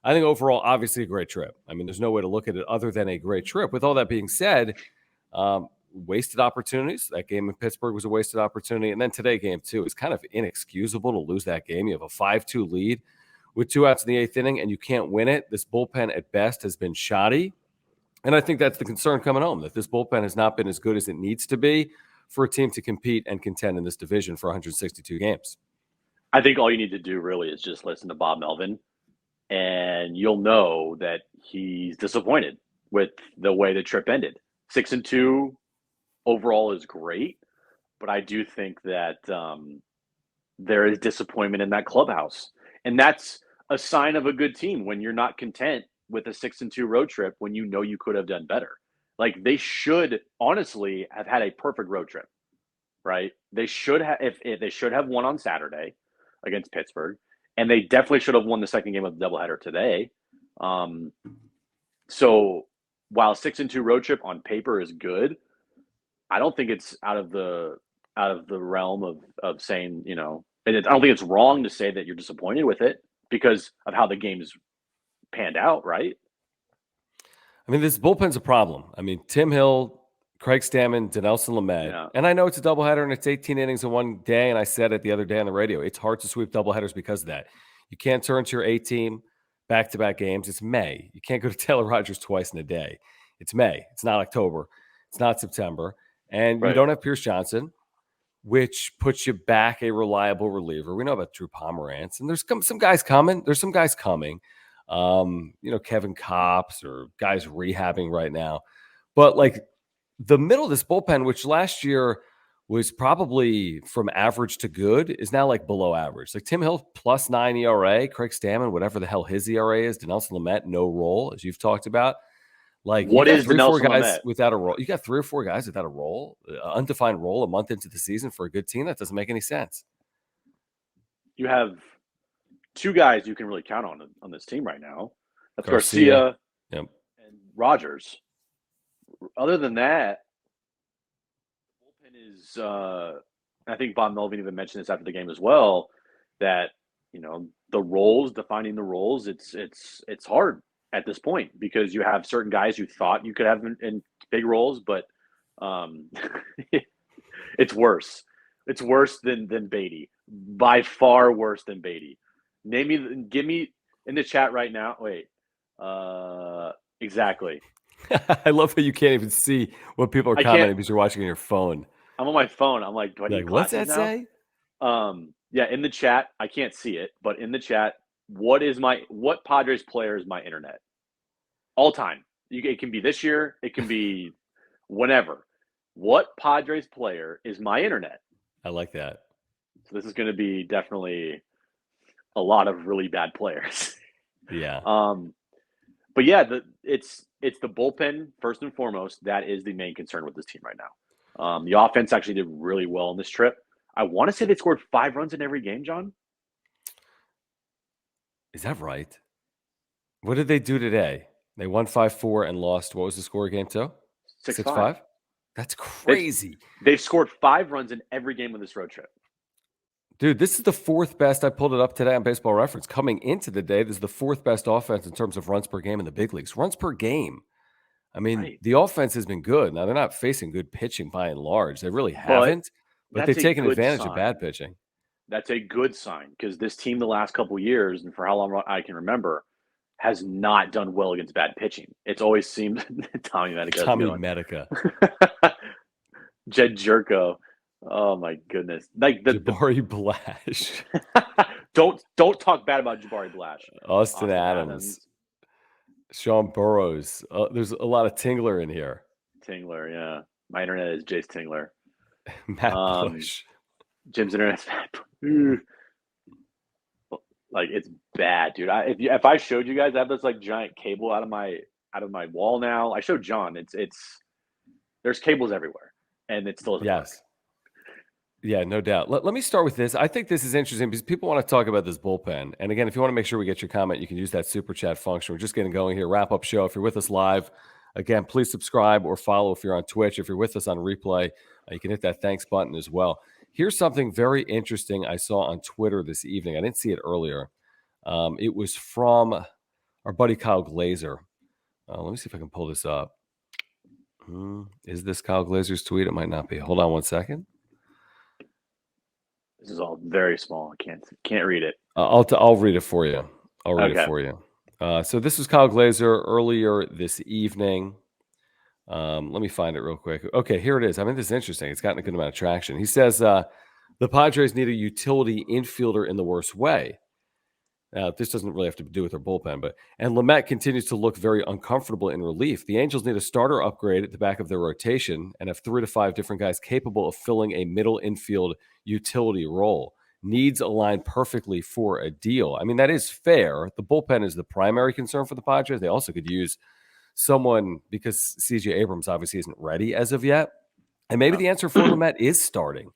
I think overall, obviously a great trip. I mean, there's no way to look at it other than a great trip. With all that being said, wasted opportunities. That game in Pittsburgh was a wasted opportunity. And then today, game 2 is kind of inexcusable to lose that game. You have a 5-2 lead with 2 outs in the 8th inning, and you can't win it. This bullpen at best has been shoddy. And I think that's the concern coming home, that this bullpen has not been as good as it needs to be for a team to compete and contend in this division for 162 games. I think all you need to do really is just listen to Bob Melvin, and you'll know that he's disappointed with the way the trip ended. 6-2 overall is great, but I do think that there is disappointment in that clubhouse. And that's a sign of a good team when you're not content with a 6-2 road trip when you know you could have done better. Like, they should honestly have had a perfect road trip, right? They should have, if they should have won on Saturday against Pittsburgh, and they definitely should have won the second game of the doubleheader today. So while 6-2 road trip on paper is good, I don't think it's out of the realm of saying, you know, and I don't think it's wrong to say that you're disappointed with it because of how the game's panned out, right? I mean, this bullpen's a problem. I mean, Tim Hill, Craig Stammen, Dinelson Lamet. And I know it's a doubleheader and it's 18 innings in one day. And I said it the other day on the radio, it's hard to sweep doubleheaders because of that. You can't turn to your A team back-to-back games. It's May. You can't go to Taylor Rogers twice in a day. It's May. It's not October. It's not September. And you don't have Pierce Johnson, which puts you back a reliable reliever. We know about Drew Pomerantz. And there's some guys coming. There's some guys coming. Kevin Kopps or guys rehabbing right now. But like the middle of this bullpen, which last year was probably from average to good, is now like below average. Like Tim Hill +9 ERA, Craig Stammen, whatever the hell his ERA is, Dinelson Lamet, no role, as you've talked about. Like, what is 3 or 4 guys Lamet? without a role? You got 3 or 4 guys without a role, undefined role, a month into the season for a good team. That doesn't make any sense. You have 2 guys you can really count on this team right now. That's Garcia and Rogers. Other than that, bullpen is. I think Bob Melvin even mentioned this after the game as well. That defining the roles, it's hard at this point because you have certain guys you thought you could have in big roles, but it's worse. It's worse than Beatty, by far worse than Beatty. Give me in the chat right now. Wait, exactly. I love how you can't even see what people are commenting because you're watching on your phone. I'm on my phone. I'm like, do I need what's that now? Say? Yeah, in the chat, I can't see it, but in the chat, what Padres player is my internet? All time. It can be this year. It can be whenever. What Padres player is my internet? I like that. So this is going to be definitely a lot of really bad players. Yeah. But yeah, it's the bullpen first and foremost. That is the main concern with this team right now. The offense actually did really well on this trip. I want to say they scored 5 runs in every game, John. Is that right? What did they do today? They won 5-4 and lost. What was the score of game 2? 6-5. That's crazy. They've scored 5 runs in every game of this road trip. Dude, this is the 4th best. I pulled it up today on Baseball Reference. Coming into the day, this is the 4th best offense in terms of runs per game in the big leagues. Runs per game. I mean, The offense has been good. Now, they're not facing good pitching by and large. They really haven't. But they've taken advantage of bad pitching. That's a good sign because this team the last couple of years, and for how long I can remember, has not done well against bad pitching. It's always seemed Tommy Medica. Jed Jerko. Oh my goodness! Like Jabari Blash. don't talk bad about Jabari Blash. Austin Adams. Sean Burrows. There's a lot of Tingler in here. Tingler, yeah. My internet is Jace Tingler. Matt Bush. Jim's internet's Matt. Like, it's bad, dude. If I showed you guys, I have this like giant cable out of my wall now. I showed John. It's there's cables everywhere, and it still doesn't work. Yeah, no doubt. Let me start with this. I think this is interesting because people want to talk about this bullpen. And again, if you want to make sure we get your comment, you can use that super chat function. We're just getting going here. Wrap up show. If you're with us live, again, please subscribe or follow if you're on Twitch. If you're with us on replay, you can hit that thanks button as well. Here's something very interesting I saw on Twitter this evening. I didn't see it earlier. It was from our buddy Kyle Glazer. Let me see if I can pull this up. Is this Kyle Glazer's tweet? It might not be. Hold on one second. This is all very small. I can't read it. I'll read it for you. I'll read it for you. So this was Kyle Glazer earlier this evening. Let me find it real quick. Okay, here it is. I mean, this is interesting. It's gotten a good amount of traction. He says the Padres need a utility infielder in the worst way. Now, this doesn't really have to do with their bullpen, and Lamet continues to look very uncomfortable in relief. The Angels need a starter upgrade at the back of their rotation and have 3 to 5 different guys capable of filling a middle infield utility role. Needs align perfectly for a deal. I mean, that is fair. The bullpen is the primary concern for the Padres. They also could use someone because C.J. Abrams obviously isn't ready as of yet. And maybe the answer for Lamet is starting.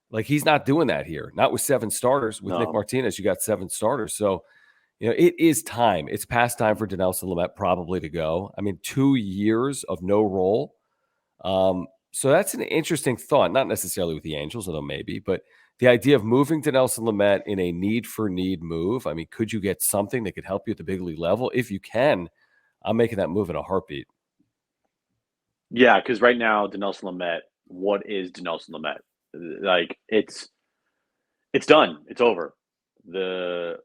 Like, he's not doing that here. Not with 7 starters. With Nick Martinez, you got 7 starters. So, it is time. It's past time for Dinelson Lamet probably to go. I mean, 2 years of no role. So that's an interesting thought. Not necessarily with the Angels, although maybe. But the idea of moving Dinelson Lamet in a need-for-need move, I mean, could you get something that could help you at the big league level? If you can, I'm making that move in a heartbeat. Yeah, because right now, Dinelson Lamet, what is Dinelson Lamet? Like, it's done. It's over. You're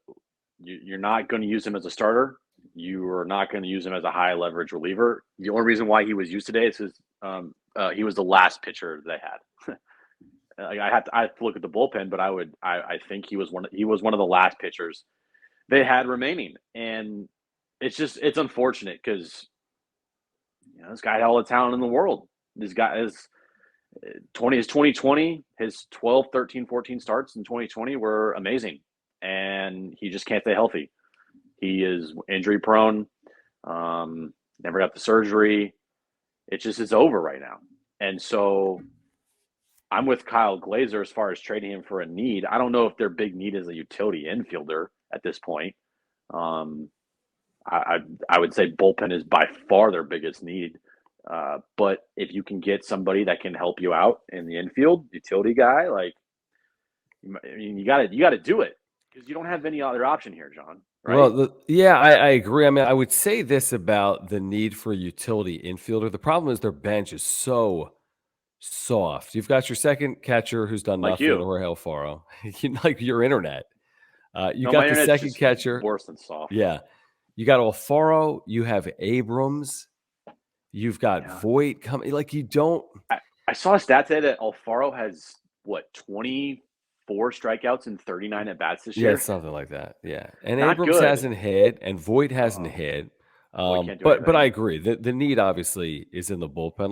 not going to use him as a starter. You are not going to use him as a high leverage reliever. The only reason why he was used today is he was the last pitcher they had. I have to look at the bullpen, but I think he was one of the last pitchers they had remaining, and it's unfortunate because this guy had all the talent in the world. This guy is. 2020, his 12, 13, 14 starts in 2020 were amazing, and he just can't stay healthy. He is injury prone, never got the surgery. It's over right now. And so I'm with Kyle Glazer as far as trading him for a need. I don't know if their big need is a utility infielder at this point. I would say bullpen is by far their biggest need. But if you can get somebody that can help you out in the infield, utility guy, like, I mean, you got to do it because you don't have any other option here, John. Right? Well, I agree. I mean, I would say this about the need for a utility infielder. The problem is their bench is so soft. You've got your second catcher who's done like nothing, Jorge Alfaro. Like your internet. You got the second catcher. Worse than soft. Yeah. You got Alfaro. You have Abrams. You've got Voit coming. Like, you don't. I saw a stat today that Alfaro has 24 strikeouts and 39 at bats this year. Yeah, something like that. Yeah, and not Abrams hasn't hit, and Voit hasn't hit. But I agree. The need obviously is in the bullpen.